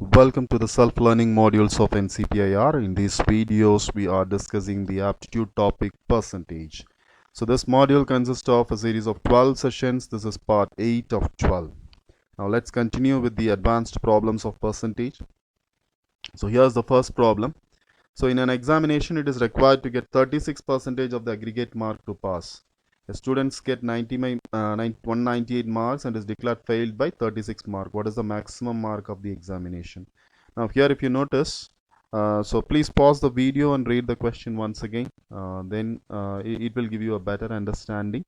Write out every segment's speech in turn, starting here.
Welcome to the self-learning modules of NCPIR. In these videos, we are discussing the aptitude topic percentage. So this module consists of a series of 12 sessions. This is part 8 of 12. Now let's continue with the advanced problems of percentage. So here's the first problem. So in an examination, it is required to get 36% of the aggregate mark to pass. The students get 198 marks and is declared failed by 36 mark. What is the maximum mark of the examination? Now here if you notice, so please pause the video and read the question once again. Then it will give you a better understanding.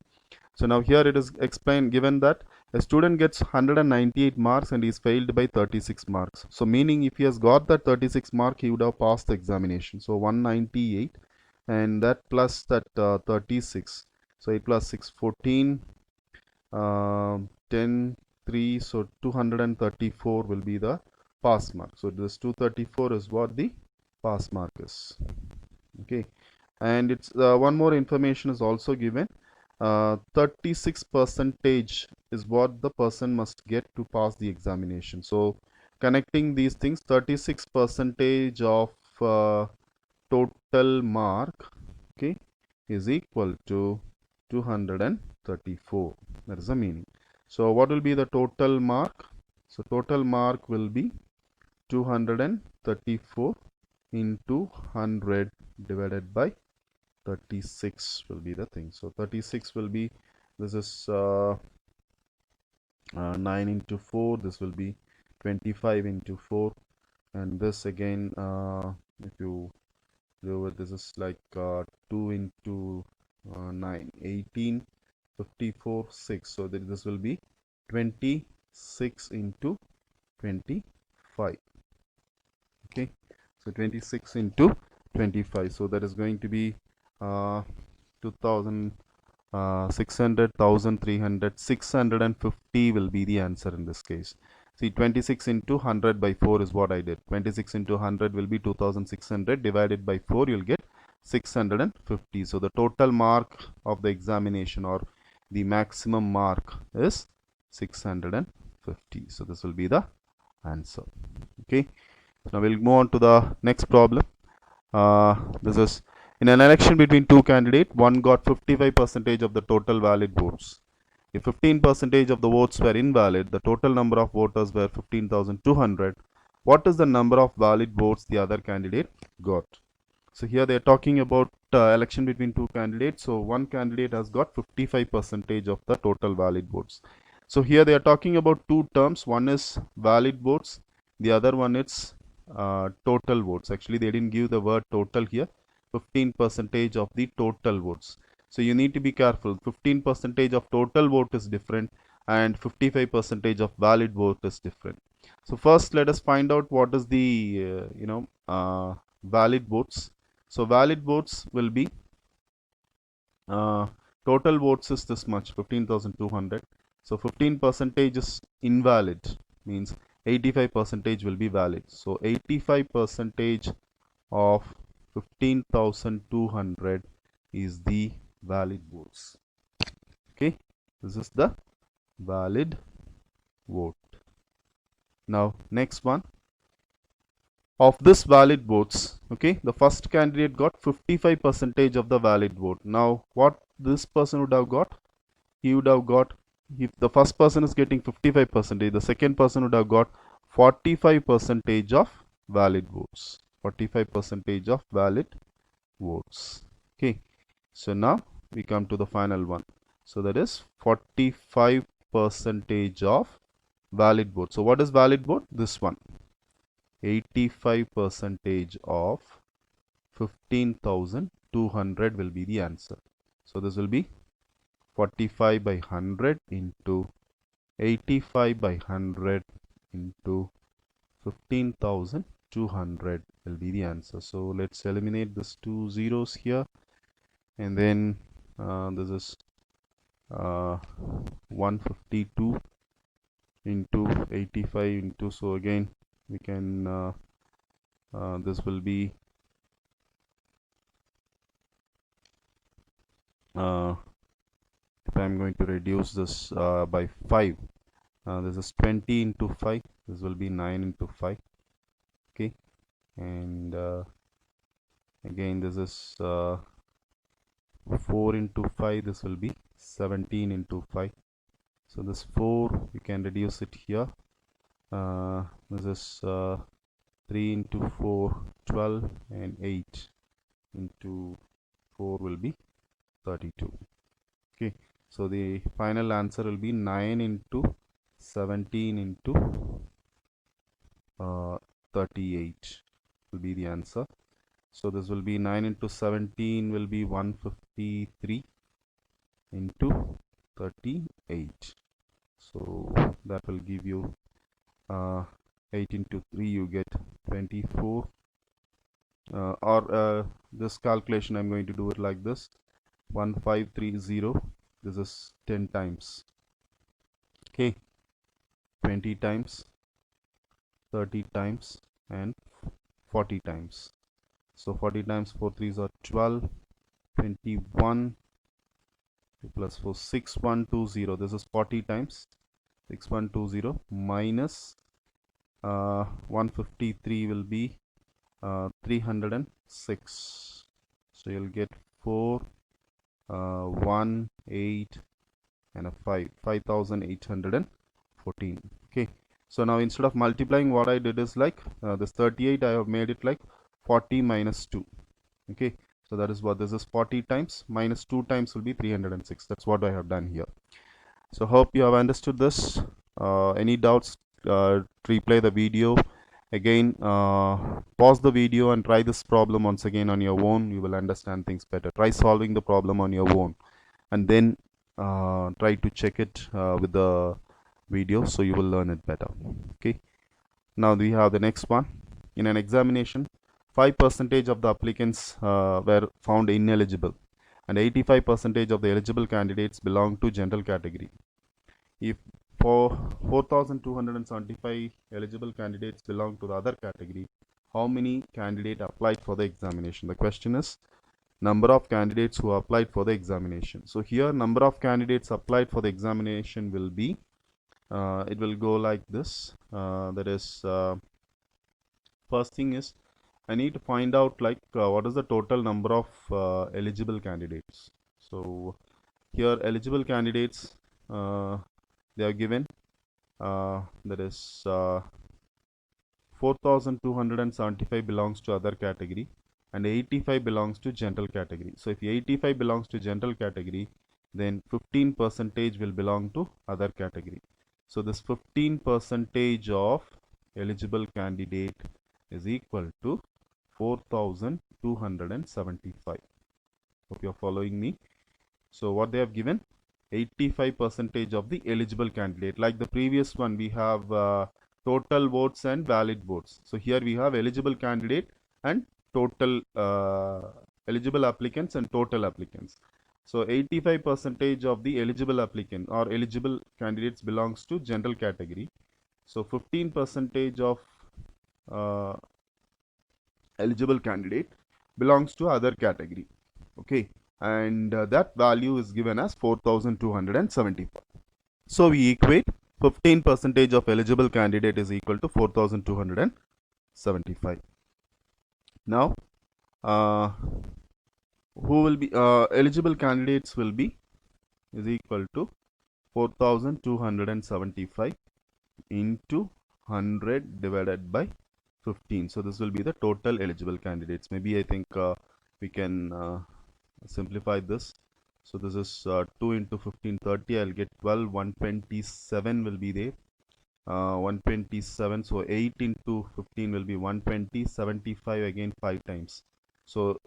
So now here it is explained, given that a student gets 198 marks and is failed by 36 marks. So meaning if he has got that 36 mark, he would have passed the examination. So 198 and that plus that 36. So 8 plus 6, 14, 10, 3. So 234 will be the pass mark. So this 234 is what the pass mark is. Okay. And it's one more information is also given. 36% is what the person must get to pass the examination. So connecting these things, 36% of total mark, okay, is equal to 234. That is the meaning. So what will be the total mark? So total mark will be 234 into 100 divided by 36 will be the thing. So 36 will be, this is 9 into 4, this will be 25 into 4, and this again if you do it, this is like 2 into 9, 18, 54, 6. So this will be 26 into 25. Okay, so 26 into 25. So that is going to be 2,600, 1,300, 650 will be the answer in this case. See, 26 into 100 by 4 is what I did. 26 into 100 will be 2,600 divided by 4, you'll get 650. So the total mark of the examination or the maximum mark is 650. So this will be the answer. Okay. Now we'll move on to the next problem. This is in an election between two candidates, one got 55% of the total valid votes. If 15% of the votes were invalid, the total number of voters were 15,200. What is the number of valid votes the other candidate got? So here they are talking about election between two candidates. So one candidate has got 55% of the total valid votes. So here they are talking about two terms. One is valid votes. The other one is total votes. Actually, they didn't give the word total here. 15% of the total votes. So you need to be careful. 15% of total vote is different and 55% of valid vote is different. So first let us find out what is the valid votes. So valid votes will be total votes is this much, 15,200. So 15% is invalid, means 85% will be valid. So 85% of 15,200 is the valid votes. Okay, this is the valid vote. Now next one, of this valid votes, okay, the first candidate got 55% of the valid vote. Now what this person would have got, he would have got, if the first person is getting 55%, the second person would have got 45% of valid votes. 45% of valid votes. Okay, so now we come to the final one. So that is 45% of valid vote. So what is valid vote? This one, 85% of 15,200 will be the answer. So this will be 45 by 100 into 85 by 100 into 15,200 will be the answer. So let's eliminate these two zeros here, and then this is 152 into 85 into, so again we can this will be if I'm going to reduce this by 5, this is 20 into 5, this will be 9 into 5. Okay, and again this is 4 into 5, this will be 17 into 5. So this 4 you can reduce it here. This is 3 into 4 12, and 8 into 4 will be 32. Okay, so the final answer will be 9 into 17 into 38 will be the answer. So this will be 9 into 17 will be 153 into 38. So that will give you 8 into 3, you get 24. Or this calculation I'm going to do it like this: 1530, this is 10 times. Okay, 20 times, 30 times, and 40 times. So 40 times 4 3s are 12, 21 plus 4 6120. This is 40 times 6120 minus 153 will be 306. So you'll get 4, 1, 8, and a 5, 5814. Okay, so now instead of multiplying, what I did is like this 38, I have made it like 40 minus 2. Okay, so that is what this is: 40 times minus 2 times will be 306. That's what I have done here. So hope you have understood this. Any doubts, replay the video again, pause the video and try this problem once again on your own. You will understand things better. Try solving the problem on your own, and then try to check it with the video, so you will learn it better. Okay, now we have the next one. In an examination, 5% of the applicants were found ineligible, and 85% of the eligible candidates belong to general category. If for 4,275 eligible candidates belong to the other category, how many candidates applied for the examination? The question is number of candidates who applied for the examination. So here number of candidates applied for the examination will be, it will go like this. That is, first thing is I need to find out like what is the total number of eligible candidates. So here eligible candidates, they are given, that is 4,275 belongs to other category and 85 belongs to general category. So if 85 belongs to general category, then 15% will belong to other category. So this 15% of eligible candidate is equal to 4,275. Hope you are following me. So what they have given, 85% of the eligible candidate. Like the previous one, we have total votes and valid votes. So here we have eligible candidate and total eligible applicants and total applicants. So 85% of the eligible applicant or eligible candidates belongs to general category. So 15% of eligible candidate belongs to other category. Okay, and that value is given as 4,275. So we equate 15% of eligible candidate is equal to 4,275. Now who will be eligible candidates will be is equal to 4,275 into 100 divided by 15. So this will be the total eligible candidates. Maybe I think we can simplify this. So this is 2 into 15, 30. I'll get 12. 127 will be there. 127. So 8 into 15 will be 120. 75 again 5 times. So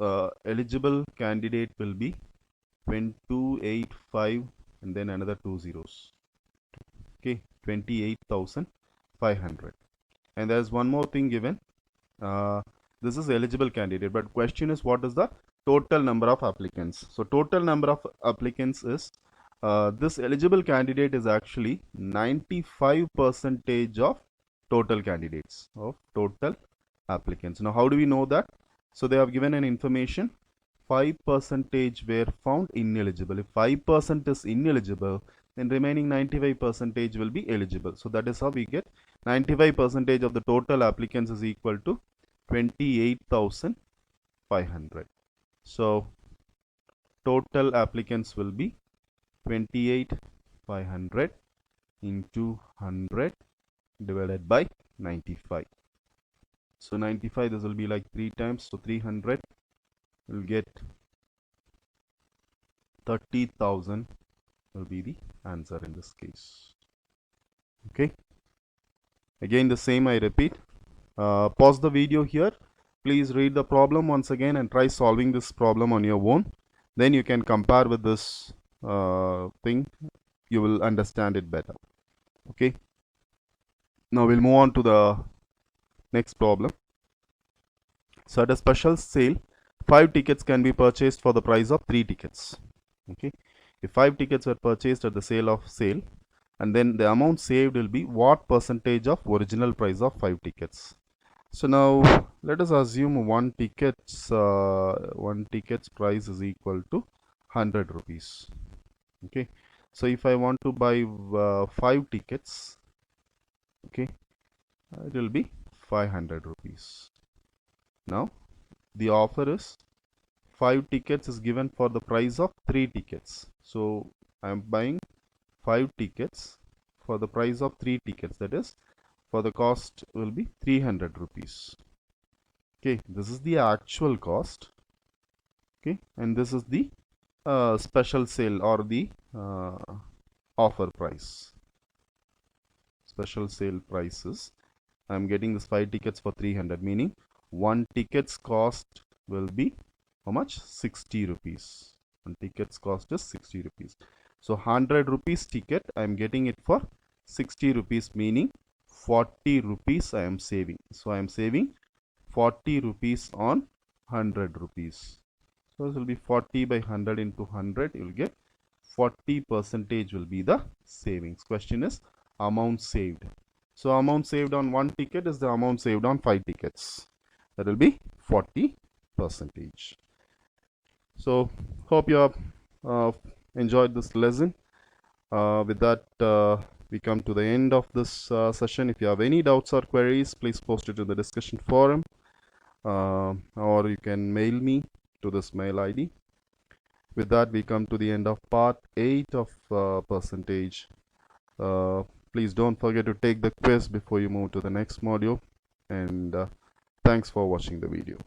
eligible candidate will be 2285 and then another 2 zeros. Okay, 28,500. And there's one more thing given. This is eligible candidate, but question is what is the total number of applicants? So total number of applicants is this eligible candidate is actually 95% of total candidates of total applicants. Now how do we know that? So they have given an information, 5% were found ineligible. If 5% is ineligible, then remaining 95% will be eligible. So that is how we get 95% of the total applicants is equal to 28,500. So total applicants will be 28,500 into 100 divided by 95. So 95, this will be like 3 times, so 300 will get 30,000 will be the answer in this case. Okay, again the same I repeat. Pause the video here, please read the problem once again and try solving this problem on your own. Then you can compare with this thing, you will understand it better. Okay, now we'll move on to the next problem. So at a special sale, 5 tickets can be purchased for the price of 3 tickets. Okay, if 5 tickets were purchased at the sale, and then the amount saved will be what percentage of original price of 5 tickets. So now let us assume one ticket's price is equal to 100 rupees. Okay, so if I want to buy 5 tickets, okay, it will be 500 rupees. Now the offer is 5 tickets is given for the price of 3 tickets. So I am buying 5 tickets for the price of 3 tickets, that is for the cost will be 300 rupees. Okay, this is the actual cost. Okay, and this is the special sale or the offer price. Special sale prices. I am getting this 5 tickets for 300, meaning one ticket's cost will be how much? 60 rupees. One ticket's cost is 60 rupees. So 100 rupees ticket, I am getting it for 60 rupees, meaning 40 rupees I am saving. So I am saving 40 rupees on 100 rupees. So this will be 40 by 100 into 100. You will get 40% will be the savings. Question is amount saved. So amount saved on one ticket is the amount saved on 5 tickets. That will be 40%. So hope you have enjoyed this lesson. With that, we come to the end of this session. If you have any doubts or queries, please post it in the discussion forum, or you can mail me to this mail ID. With that, we come to the end of part 8 of percentage. Please don't forget to take the quiz before you move to the next module, and thanks for watching the video.